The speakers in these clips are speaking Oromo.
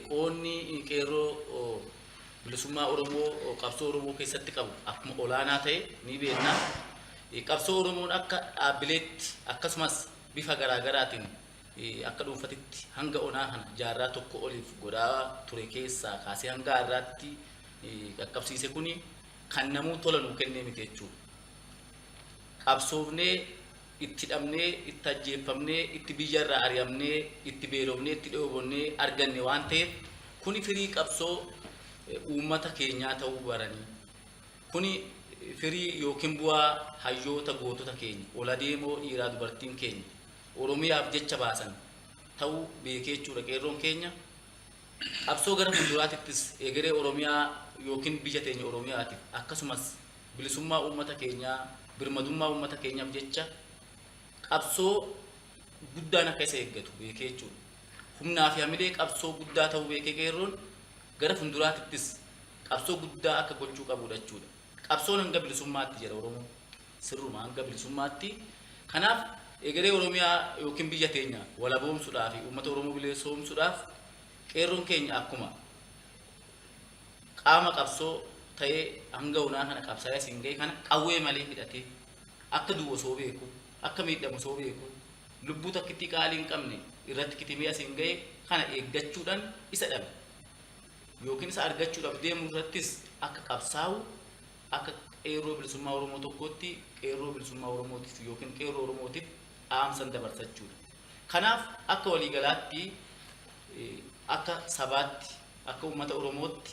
qoonni qeerroo bilisummaa Oromoo qabsoo Oromoo keessatti qabu akkuma olaanaa ta'e ni beekna. Qabsoo Oromoon akka dhaabbileetti akkasumas bifa garaagaraatiin akka dhuunfatitti hanga onaa kana jaarraa tokko oliif godhaa ture keessaa kaasee hanga har'aatti qaqqabsiise kuni kan namuu tola nuu kennee miti jechuudha. Qabsoofnee itti dhabnee itti ajjeeffamnee itti biyyarraa ari'amnee itti beelofnee itti dhoobonnee arganne waan ta'eef kuni firii qabsoo uummata keenyaa ta'uu baranii kuni firii yookiin bu'aa hayyoota gootota keenya ola deemoo dhiiraa dubartiin keenya Oromiyaaf jecha baasan ta'uu beekee jechuudha. Qeerroon keenya qabsoo gara fuulduraattis egeree Oromiyaa yookiin biyya teenya Oromiyaatiif akkasumas bilisummaa uummata keenyaa birmadummaa uummata keenyaaf jecha qabsoo guddaan akka isa eeggatu beekee jechuudha. Humnaa fi hamilee qabsoo guddaa ta'uu beekee qeerroon gara fuulduraattis qabsoo guddaa akka gochuu qabudha jechuudha. Qabsoon hanga bilisummaatti jedha Oromoo sirruma hanga bilisummaatti. Kanaaf egeree Oromiyaa yookiin biyya teenya walaboomsuudhaaf fi uummata Oromoo bilisoomsuudhaaf qeerroon keenya akkuma qaama qabsoo ta'ee hanga onaa kana qabsaa'ee asiin ga'e kana qawwee malee hidhatee akka du'u osoo beeku akka miidhamu osoo beeku lubbuu takkitti qaalii hin qabne irratti kitimee asiin ga'e kana eeggachuudhaan isa dhabe yookiin isa argachuudhaaf deemu irrattis akka qabsaa'u akka qeerroo bilisummaa Oromoo tokkotti qeerroo bilisummaa Oromootiif yookiin qeerroo Oromootiif dhaamsan dabarsachuudha. Kanaaf akka waliigalaatti akka sabaatti akka uummata Oromootti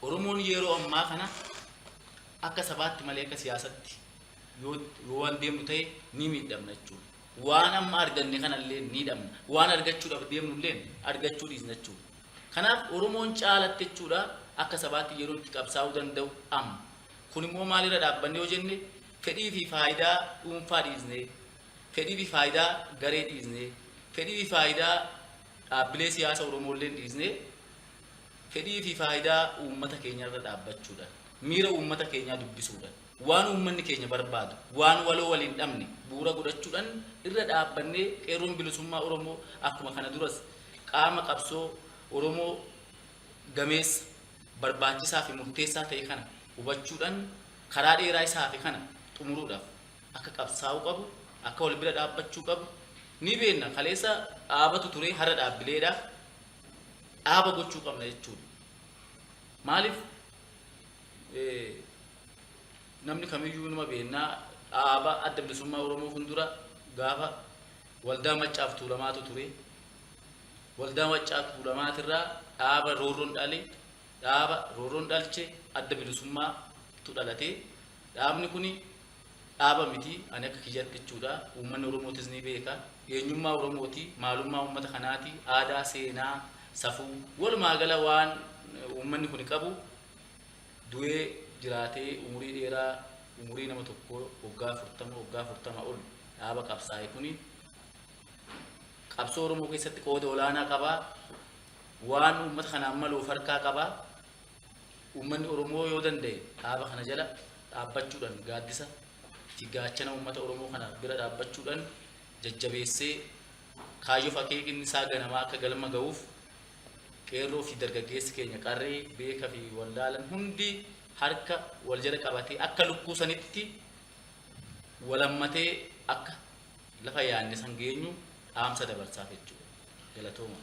Oromoon yeroo ammaa kana akka sabaatti malee akka siyaasatti yoo waan deemnu ta'e ni miidhamna jechuudha. Waan amma arganne kanallee ni dhabna. Waan argachuudhaaf deemnullee argachuu dhiisna jechuudha. Kanaaf Oromoon caalatti jechuudha akka sabaatti yeroo itti qabsaa'uu danda'u amma. Kun immoo maalirra dhaabbanne yoo jenne fedhii fi faayidaa dhuunfaa dhiisnee fedhii fi faayidaa garee dhiisnee fedhii fi faayidaa dhaabbilee siyaasa Oromoollee dhiisnee fedhii fi faayidaa uummata keenyarra dhaabbachuudhaan miira uummata keenyaa dubbisuudhaan waan uummanni keenya barbaadu waan waloo waliin dhabne bu'uura godhachuudhaan irra dhaabbannee qeerroon bilisummaa Oromoo akkuma kana duras qaama qabsoo Oromoo gameessa barbaachisaa fi murteessaa ta'e kana hubachuudhaan karaa dheeraa isaa fi kana xumuruudhaaf akka qabsaa'uu qabu akka wal bira dhaabbachuu qabu ni beekna. Kaleessa dhaabatu ture har'a dhaabbileedha dhaaba gochuu qabna jechuudha. Maaliif namni kamiyyuu nama beeknaa dhaaba adda bilisummaa Oromoo fuuldura gaafa waldaa Maccaaf Tuulamaatu ture. Waldaa Maccaaf Tuulamaatirraa dhaaba roorroon dhalee dhaaba roorroon dhalche adda bilisummaatu dhalatee dhaabni kuni dhaaba miti ani akka kiyyatti jechuudha. Uummanni Oromootis ni beeka eenyummaa Oromooti maalummaa uummata kanaati aadaa seenaa safuu walumaa gala waan uummanni kun qabu du'ee jiraatee umurii dheeraa umurii nama tokko waggaa 40 ol dhaaba qabsaa'e kuni qabsoo Oromoo keessatti qooda olaanaa qaba. Waan uummata kanaan maluuf harkaa qaba. Uummanni Oromoo yoo danda'e dhaaba kana jala dhaabbachuudhaan gaaddisa gaachana uummata Oromoo kana bira dhaabbachuudhaan jajjabeessee kaayyoo akeekinni isaa ganamaa akka galma ga'uuf qeerroo fi dargaggeessi keenya qarree beeka fi wallaalan hundi harka wal jala qabatee akka lukkuu sanitti walammatee akka lafa yaanne san geenyu dhaamsa dabarsaaf jechuudha. Galatooma.